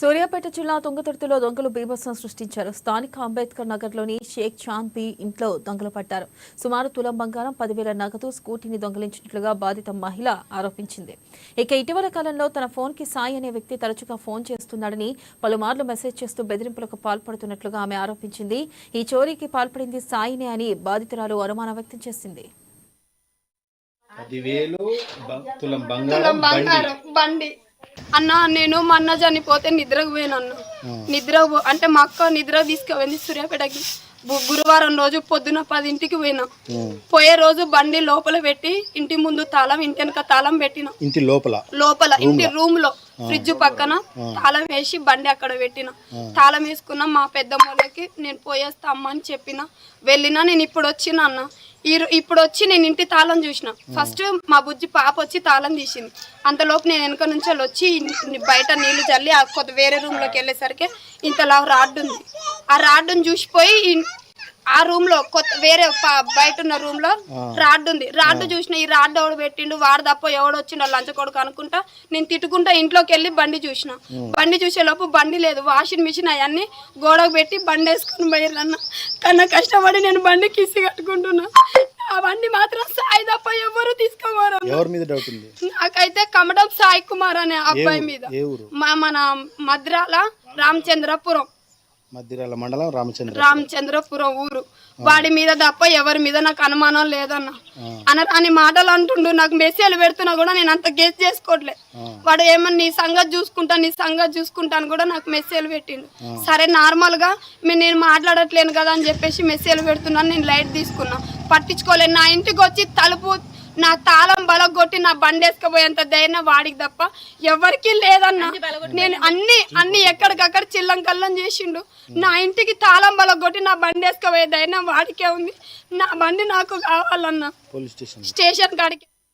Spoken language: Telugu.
సూర్యాపేట జిల్లా తుంగతుర్తిలో దొంగలు బీభత్సం సృష్టించారు. స్థానిక అంబేద్కర్ నగర్లోని షేక్ చాంద్ బి ఇంట్లో దొంగలు పట్టారు. సుమారు తులం బంగారం, 10,000 నగదు, స్కూటీని దొంగిలించినట్లుగా బాధిత మహిళ ఆరోపించింది. ఇక ఇటీవల కాలంలో తన ఫోన్కి సాయి అనే వ్యక్తి తరచుగా ఫోన్ చేస్తున్నాడని, పలుమార్లు మెసేజ్ చేస్తూ బెదిరింపులకు పాల్పడుతున్నట్లుగా ఆమె ఆరోపించింది. ఈ చోరీకి పాల్పడింది సాయినే అని బాధితురాలు అనుమానం వ్యక్తం చేసింది. 10,000 తులం బంగారం బండి అన్న. నేను మా అన్న చనిపోతే నిద్రకు పోయినన్న. అంటే మా అక్క నిద్ర తీసుకుపోయింది సూర్యాపేటకి. గురువారం రోజు పొద్దున 10ంటికి పోయినా. పోయే రోజు బండి లోపల పెట్టి ఇంటి ముందు తాళం, ఇంటి వెనక తాళం పెట్టిన. ఇంటి లోపల ఇంటి రూమ్ లో ఫ్రిడ్జ్ పక్కన తాళం వేసి బండి అక్కడ పెట్టిన. తాళం వేసుకున్నా. మా పెద్దమ్మలకి నేను పోయేస్తా అమ్మ అని చెప్పిన. వెళ్ళినా. నేను ఇప్పుడు వచ్చిన అన్న. ఇప్పుడు వచ్చి నేను ఇంటి తాళం చూసిన. ఫస్ట్ మా బుజ్జి పాప వచ్చి తాళం తీసింది. అంతలోపు నేను వెనక నుంచి వచ్చి బయట నీళ్లు చల్లి కొత్త వేరే రూమ్ లోకి వెళ్ళేసరికి ఇంతలా రాడ్ ఉంది. ఆ రాడ్డును చూసిపోయి ఆ రూమ్ లో వేరే బయట ఉన్న రూమ్ లో రాడ్ ఉంది. రాడ్డు చూసిన. ఈ రాడ్ ఎవడు పెట్టిండు, వాడు తప్ప ఎవడు వచ్చిండో లంచ కొడుకు అనుకుంటా నేను తిట్టుకుంటా ఇంట్లోకి వెళ్ళి బండి చూసిన. బండి చూసే లోపు బండి లేదు. వాషింగ్ మిషన్ అవన్నీ గోడకు పెట్టి బండి వేసుకుని పోయారన్న. కన్నా కష్టపడి నేను బండి కిసి కట్టుకుంటున్నా. ఆ బండి మాత్రం సాయి తప్ప ఎవరు తీసుకోవారు. నాకైతే కమడం సాయి కుమార్ అనే అబ్బాయి మీద, మన మద్రాల రామచంద్రపురం, మద్దిరాల మండలం రామచంద్రపురం ఊరు. వాడి మీద తప్ప ఎవరి మీద నాకు అనుమానం లేదన్న. అని మాటలు అంటుండు. నాకు మెసేజ్ పెడుతున్నా కూడా నేను అంత గెస్ చేసుకోవట్లే. వాడు ఏమన్నా నీ సంగతి చూసుకుంటా అని కూడా నాకు మెసేజ్ పెట్టిండు. సరే నార్మల్ గా నేను మాట్లాడట్లేను కదా అని చెప్పేసి మెసేజ్ పెడుతున్నాను. నేను లైట్ తీసుకున్నా, పట్టించుకోలేను. నా ఇంటికి వచ్చి తలుపు నా తాళం బలగొట్టి నా బండి వేసుకుపోయేంత ధైర్యం వాడికి తప్ప ఎవరికి లేదన్నా. నేను అన్ని ఎక్కడికక్కడ చిల్లం కల్లం చేసిండు. నా ఇంటికి తాళం బలగొట్టి నా బండి వేసుకుపోయే ధైర్యం వాడికే ఉంది. నా బండి నాకు కావాలన్నా. స్టేషన్ కాడికి